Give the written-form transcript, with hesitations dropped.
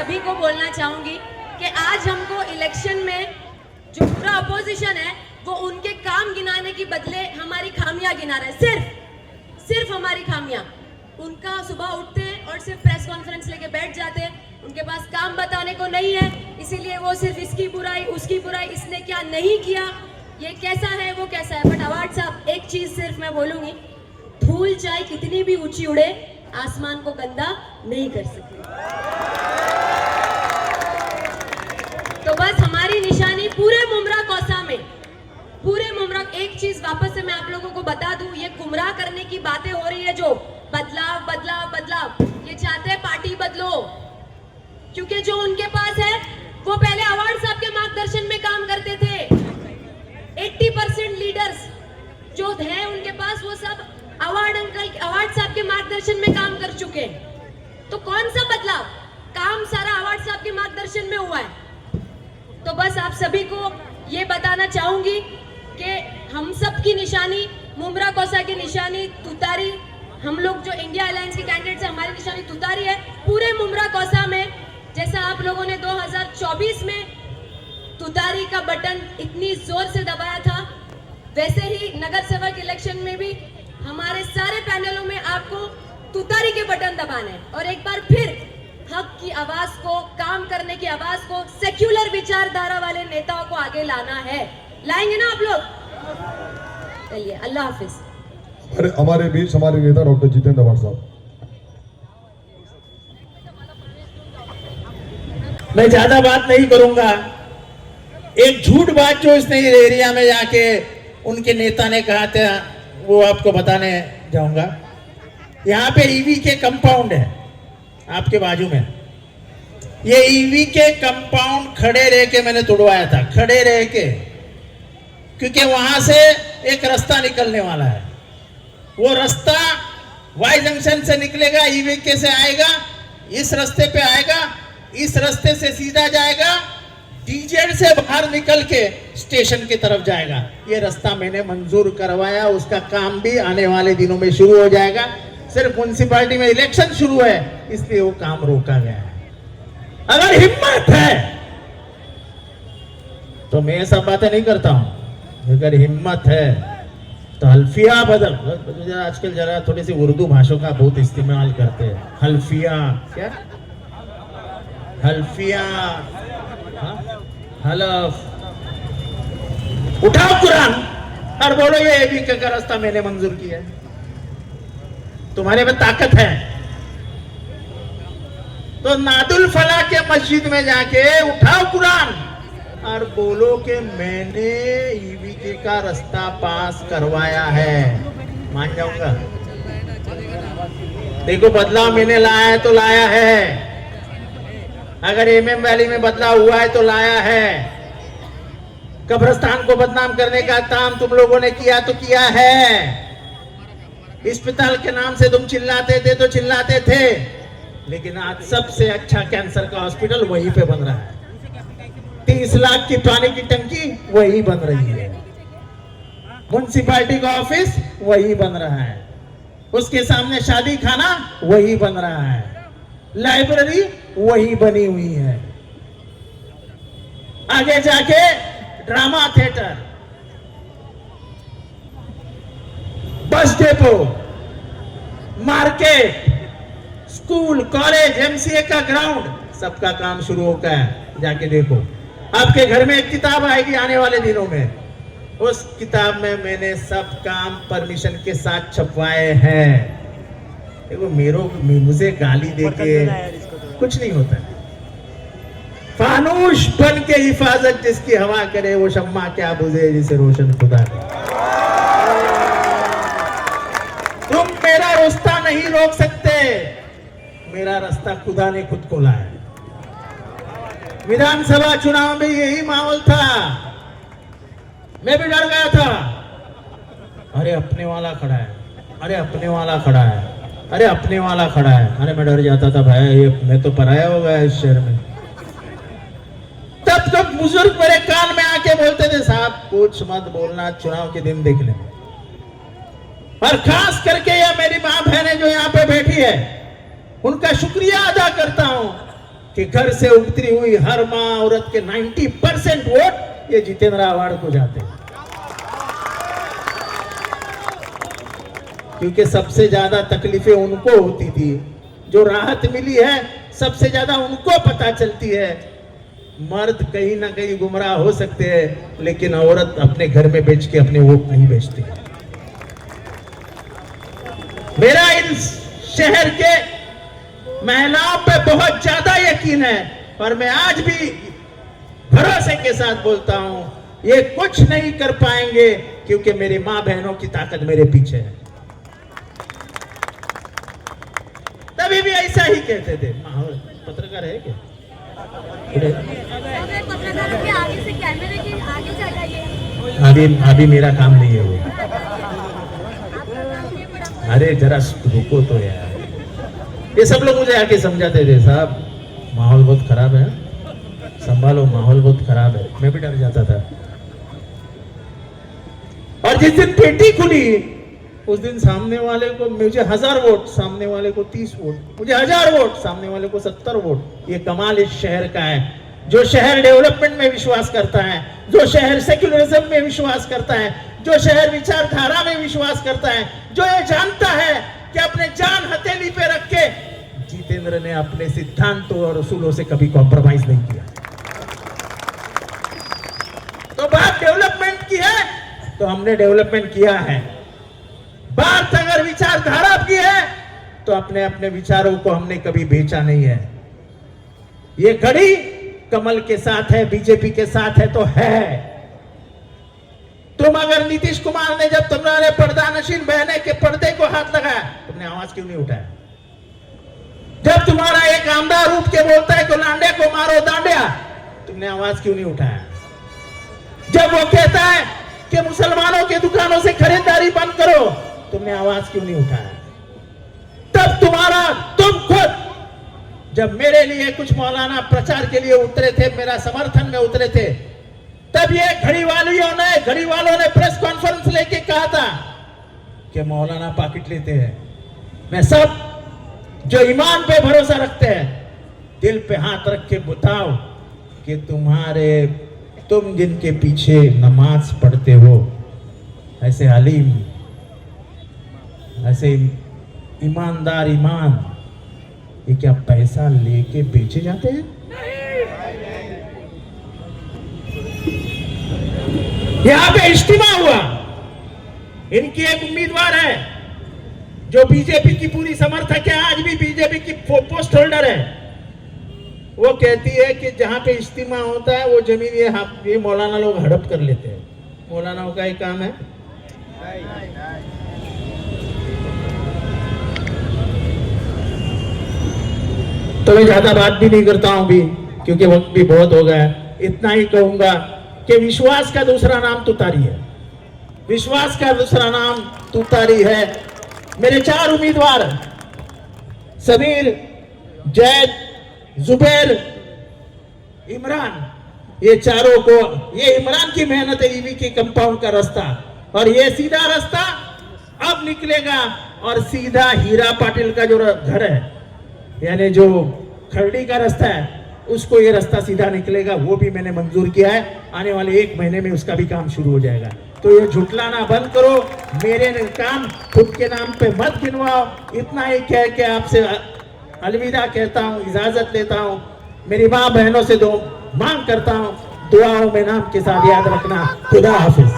सभी को बोलना चाहूंगी कि आज हमको इलेक्शन में जो पूरा अपोजिशन है वो उनके काम गिनाने की बदले हमारी खामियां गिना रहा है, सिर्फ हमारी खामियां। उनका सुबह उठते हैं और सिर्फ प्रेस कॉन्फ्रेंस लेके बैठ जाते हैं, उनके पास काम बताने को नहीं है, इसीलिए वो सिर्फ इसकी बुराई उसकी बुराई, इसने क्या नहीं किया, ये कैसा है वो कैसा है। बट अवार्ड साहब, एक चीज सिर्फ मैं बोलूंगी, धूल चाहे कितनी भी ऊंची उड़े आसमान को गंदा नहीं कर सकती। तो बस हमारी निशानी पूरे मुमरा कौसा में, पूरे मुमरा। एक चीज वापस से मैं आप लोगों को बता दूं, ये गुमराह करने की बातें हो रही है, जो बदलाव बदलाव बदलाव, ये चाहते हैं पार्टी बदलो, क्योंकि जो उनके पास है वो पहले अवार्ड साहब के मार्गदर्शन में काम करते थे। 80% लीडर्स जो हैं उनके पास, वो सब अवार्ड साहब के मार्गदर्शन में काम कर चुके हैं। तो कौन सा बदलाव? काम सारा अवार्ड साहब के मार्गदर्शन में हुआ है। तो बस आप सभी को ये बताना चाहूंगी कि हम सब की निशानी, मुमरा कौसा की निशानी तुतारी, हम लोग जो इंडिया अलायंस के कैंडिडेट्स हैं, हमारी निशानी तुतारी है। पूरे मुमरा कौसा में जैसा आप लोगों ने 2024 में तुतारी का बटन इतनी जोर से दबाया था, वैसे ही नगर सेवक इलेक्शन में भी हमारे सारे पैनलों में आपको तुतारी के बटन दबाने हैं और एक बार फिर हक की आवाज को, काम करने की आवाज को, सेक्युलर विचारधारा वाले नेताओं को आगे लाना है। लाएंगे ना आप लोग? चलिए, अल्लाह हाफिज। हमारे बीच हमारे नेता डॉक्टर जितेंद्र अवार्ड साहब। मैं ज्यादा बात नहीं करूंगा। एक झूठ बात जो इसने एरिया में जाके उनके नेता ने कहा था, वो आपको बताने जाऊंगा। यहाँ पे ईवी के कंपाउंड है आपके बाजू में, ये ईवी के कंपाउंड खड़े रह के मैंने तोड़वाया था, खड़े रह के, क्योंकि वहां से एक रास्ता निकलने वाला है। वो रास्ता वाई जंक्शन से निकलेगा, ईवी के से आएगा, इस रास्ते पे आएगा, इस रास्ते से सीधा जाएगा, डीजेड से बाहर निकल के स्टेशन की तरफ जाएगा। ये रास्ता मैंने मंजूर करवाया, उसका काम भी आने वाले दिनों में शुरू हो जाएगा। सिर्फ म्युनिसिपैलिटी में इलेक्शन शुरू है, इसलिए वो काम रोका गया है। अगर हिम्मत है तो मैं सब बातें नहीं करता हूं, अगर हिम्मत है तो हल्फिया बदल। आजकल जरा थोड़ी सी उर्दू भाषा का बहुत इस्तेमाल करते हैं। हल्फिया क्या? हल्फिया, हलफ। उठाओ कुरान और बोलो ये भी का रास्ता मैंने मंजूर किया है। तुम्हारे में ताकत है तो नादुल फला के मस्जिद में जाके उठाओ कुरान और बोलो कि मैंने ईवीके का रास्ता पास करवाया है, मान जाऊंगा। देखो, बदलाव मैंने लाया है तो लाया है। अगर एमएम वैली में बदलाव हुआ है तो लाया है। कब्रिस्तान को बदनाम करने का काम तुम लोगों ने किया तो किया है। अस्पताल के नाम से तुम चिल्लाते थे तो चिल्लाते थे, लेकिन आज सबसे अच्छा कैंसर का हॉस्पिटल वहीं पे बन रहा है। 30 लाख की पानी की टंकी वही बन रही है। म्युनिसिपैलिटी का ऑफिस वही बन रहा है। उसके सामने शादी खाना वही बन रहा है। लाइब्रेरी वही बनी हुई है। आगे जाके drama theatre, bus depot, market, school, college, MCA का ग्राउंड, सबका काम शुरू हो गया है। जाके देखो, आपके घर में एक किताब आएगी आने वाले दिनों में। उस किताब में मैंने सब काम परमिशन के साथ छपवाए हैं। देखो, मुझे गाली देके कुछ नहीं होता। फानूश बन के हिफाजत जिसकी हवा करे, वो शम्मा क्या बुझे जिसे रोशन खुदा करे। तुम मेरा रास्ता नहीं रोक सकते, मेरा रास्ता खुदा ने खुद खोला है। विधानसभा चुनाव में यही माहौल था, मैं भी डर गया था। अरे अपने वाला खड़ा है, अरे अपने वाला खड़ा है, अरे अपने वाला खड़ा है। अरे मैं डर जाता था, भाई ये मैं तो पराया हो गया इस शहर में। तब तक बुजुर्ग मेरे कान में आके बोलते थे, साहब कुछ मत बोलना, चुनाव के दिन देख ले। और खास करके ये मेरी माँ बहनें जो यहाँ पे बैठी है, उनका शुक्रिया अदा करता हूं कि घर से उतरी हुई हर मां औरत के 90% वोट ये जितेंद्र आव्हाड को जाते हैं, क्योंकि सबसे ज्यादा तकलीफें उनको होती थी। जो राहत मिली है सबसे ज्यादा उनको पता चलती है। मर्द कहीं ना कहीं गुमराह हो सकते हैं, लेकिन औरत अपने घर में बेच के अपने वोट नहीं बेचती। मेरा इन शहर के महिलाओं पे बहुत ज्यादा यकीन है, और मैं आज भी भरोसे के साथ बोलता हूं, ये कुछ नहीं कर पाएंगे, क्योंकि मेरी मां बहनों की ताकत मेरे पीछे है। तभी भी ऐसा ही कहते थे। पत्रकार है क्या? पत्रकारों के आगे से कैमरे के आगे से हटाइए। अभी मेरा काम नहीं है वो। अरे जरा रुको तो यार, ये सब लोग मुझे आके समझाते थे, साहब माहौल बहुत खराब है, संभालो माहौल बहुत खराब है। मैं भी डर जाता था। और जिस दिन पेटी खुली उस दिन सामने वाले को मुझे 1000 वोट, सामने वाले को 30 वोट, मुझे 1000 वोट, सामने वाले को 70 वोट। ये कमाल इस शहर का है। जो शहर डेवलपमेंट में विश्वास करता है, जो शहर सेक्युलरिज्म में विश्वास करता है, जो शहर विचारधारा में विश्वास करता है, जो ये जानता है कि अपने जान हथेली पे रख के जितेंद्र ने अपने सिद्धांतों और उसूलों से कभी कॉम्प्रोमाइज नहीं किया। तो बात डेवलपमेंट की है तो हमने डेवलपमेंट किया है। बात अगर विचारधारा की है तो अपने अपने विचारों को हमने कभी बेचा नहीं है। ये घड़ी कमल के साथ है, बीजेपी के साथ है तो है। तुम अगर नीतीश कुमार ने जब तुम्हारे पर्दानशीन बहने के पर्दे को हाथ लगाया, तुमने आवाज क्यों नहीं उठाया? जब तुम्हारा एक आमदार उठ के बोलता है कि लांडे को मारो दांडिया, तुमने आवाज क्यों नहीं उठाया? जब वो कहता है कि मुसलमानों के दुकानों से खरीदारी बंद करो, तुमने आवाज क्यों नहीं उठाया? तब तुम खुद जब मेरे लिए कुछ मौलाना प्रचार के लिए उतरे थे, मेरा समर्थन में उतरे थे, तब ये घड़ी वालों ने प्रेस कॉन्फ्रेंस लेके कहा था कि मौलाना पॉकेट लेते हैं। मैं सब जो ईमान पे भरोसा रखते हैं, दिल पे हाथ रख के बताओ कि तुम जिनके पीछे नमाज पढ़ते हो, ऐसे अलीम, ऐसे ईमानदार ईमान, ये क्या पैसा लेके बेचे जाते हैं? यहां पे इज्तिमा हुआ, इनकी एक उम्मीदवार है जो बीजेपी की पूरी समर्थक है, आज भी बीजेपी की पोस्ट होल्डर है। वो कहती है कि जहां पे इज्तिमा होता है वो जमीन ये मौलाना लोग हड़प कर लेते हैं। मौलानाओं का एक काम है। तो मैं ज्यादा बात भी नहीं करता हूं भी, क्योंकि वक्त भी बहुत हो गया। इतना ही कहूंगा कि विश्वास का दूसरा नाम तुतारी है। विश्वास का दूसरा नाम तुतारी है। मेरे 4 उम्मीदवार समीर, जैद, जुबैर, इमरान, ये चारों को, ये इमरान की मेहनत है, ईवी के कंपाउंड का रास्ता, और ये सीधा रास्ता अब निकलेगा और सीधा हीरा पाटिल का जो घर है, यानी जो खरड़ी का रास्ता है, उसको ये रास्ता सीधा निकलेगा। वो भी मैंने मंजूर किया है। आने वाले 1 महीने में उसका भी काम शुरू हो जाएगा। तो ये झुटलाना बंद करो, मेरे काम खुद के नाम पे मत गिनवाओ। इतना ही कह के आपसे अलविदा कहता हूँ, इजाजत लेता हूँ। मेरी माँ बहनों से मांग करता हूँ, दुआओं में नाम के साथ याद रखना। खुदा हाफिज।